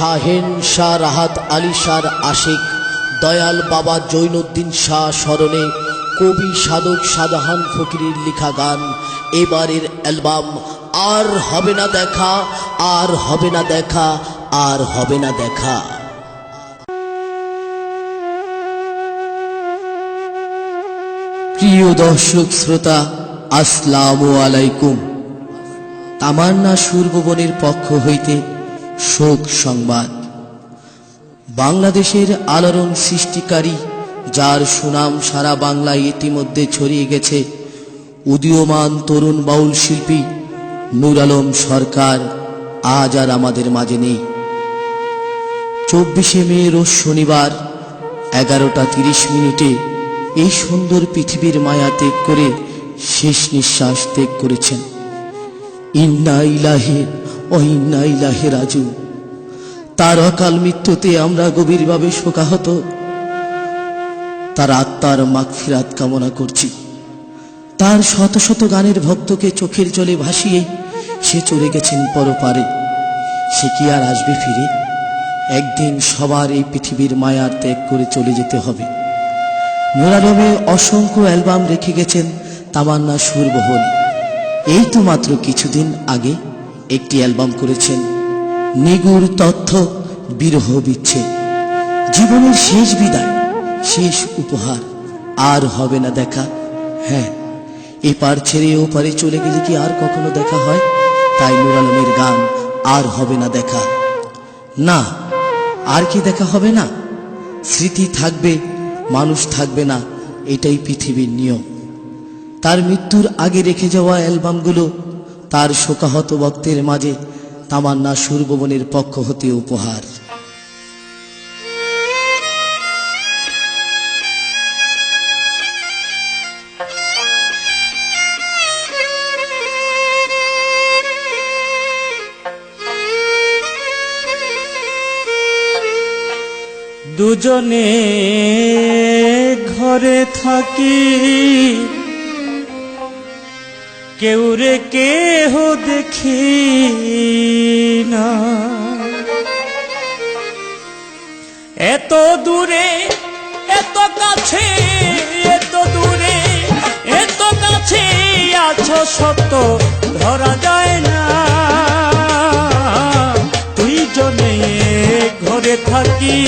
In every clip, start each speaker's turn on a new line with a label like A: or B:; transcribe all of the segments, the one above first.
A: শাহেন শাহ রাহাত আলী শাহর আশিক দয়াল বাবা জৈনুদ্দিন শাহ স্মরণে কবি সাধক শাহজাহান ফকিরের লেখা গান এবারের অ্যালবাম আর হবে না দেখা, আর হবে না দেখা, আর হবে না দেখা। প্রিয় দর্শক শ্রোতা, আসসালামু আলাইকুম। তামান্না সুরভুবনের পক্ষ হইতে শোক সংবাদ। বাংলাদেশের আলোড়ন সৃষ্টিকারী, যার সুনাম সারা বাংলায় ইতিমধ্যে ছড়িয়ে গেছে, উদীয়মান তরুণ বাউল শিল্পী নূর আলম সরকার আজ আর আমাদের মাঝে নেই। 24শে মে রোজ শনিবার 11টা 30 এই সুন্দর পৃথিবীর মায়া ত্যাগ করে শেষ নিঃশ্বাস ত্যাগ করেছেন। ইন্না ইলাহি ও ইন্না ইলাহি রাজিউন। তার অকাল মৃত্যুতে আমরা গভীরভাবে শোকাহত। তার আত্মার মাগফিরাত কামনা করছি। তার শত শত গানের ভক্তকে চোখের জলে ভাসিয়ে সে চলে গেছেন পরপারে। সে কি আর আসবে ফিরে? একদিন সবার এই পৃথিবীর মায়ার ত্যাগ করে চলে যেতে হবে। নূর আলমে অসংখ্য অ্যালবাম রেখে গেছেন তামান্না সুরবহন। এই তো মাত্র কিছুদিন আগে একটি অ্যালবাম করেছেন, নিগুড় তথ্য বিরহ বিচ্ছেদ। জীবনের শেষ বিদায়, শেষ উপহার, আর হবে না দেখা। হ্যাঁ, এপার ছেড়ে ওপারে চলে গেলে কি আর কখনো দেখা হয়? তাই নূর আলমের গান আর হবে না দেখা। না, আর কি দেখা হবে না? স্মৃতি থাকবে, মানুষ থাকবে না, এটাই পৃথিবীর নিয়ম। তার মৃত্যুর আগে রেখে যাওয়া অ্যালবামগুলো তার শোকাহত ভক্তের মাঝে তামান্না সুরভুবনের পক্ষ হতে উপহার।
B: দুজনে ঘরে থাকি, কেউ রে কেহ দেখি না। এত দূরে এত কাছে, এত দূরে এত কাছে আছো সত্য ধরা যায় না। দুইজনে ঘরে থাকি,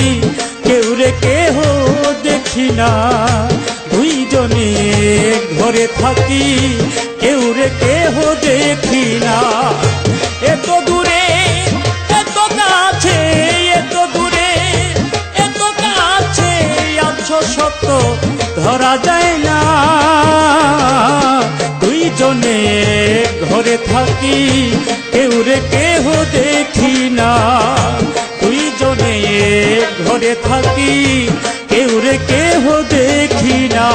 B: কেউ রে কেহ দেখি না। দুইজনে ঘরে থাকি, কেউ রে কেহ দেখি না। এত দূরে এত কাছে, এত দূরে এত কাছে আছো সত্য ধরা যায় না। দুইজনে ঘরে থাকি, কেউ রে কেহ দেখি না। দুইজনে ঘরে থাকি, কেউ রে কেহ দেখি না।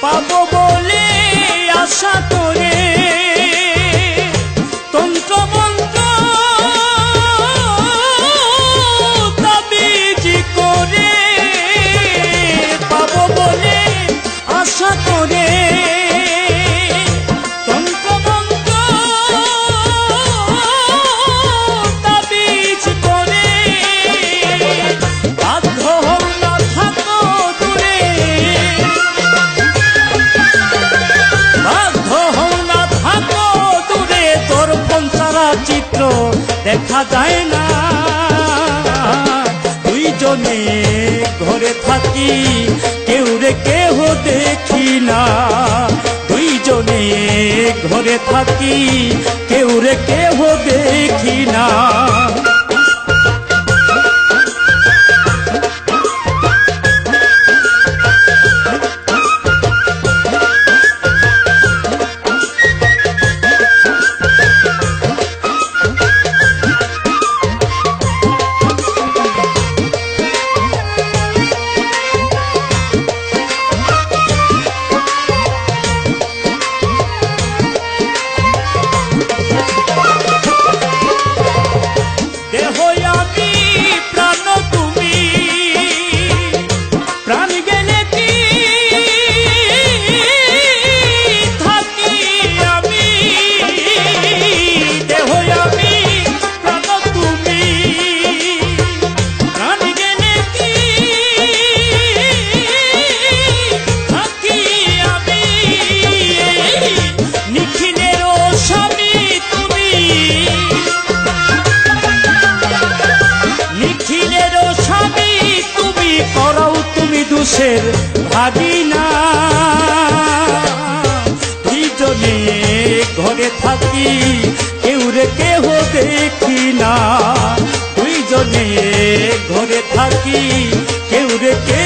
B: পাবো বলে আশা করে তন্ত্র মন্ত্র তাবিজ করে, পাবো বলে আশা করে তন্ত্র মন্ত্র তাবিজ করে। বাধ্য হও না থাকো দূরে, বাধ্য হও না থাকো দূরে। তোর পঞ্চারা চিত্র দেখা যায় না। দুইজনে ঘরে থাকি, কেউ রে কেহ দেখি না। দুইজনে ঘরে থাকি, কেউ রে কেহ দেখি না। পথের ভাগিনা দুইজনে ঘরে থাকি কেউ রে কেহ দেখি না দুইজনে ঘরে থাকি কেউ রে কেহ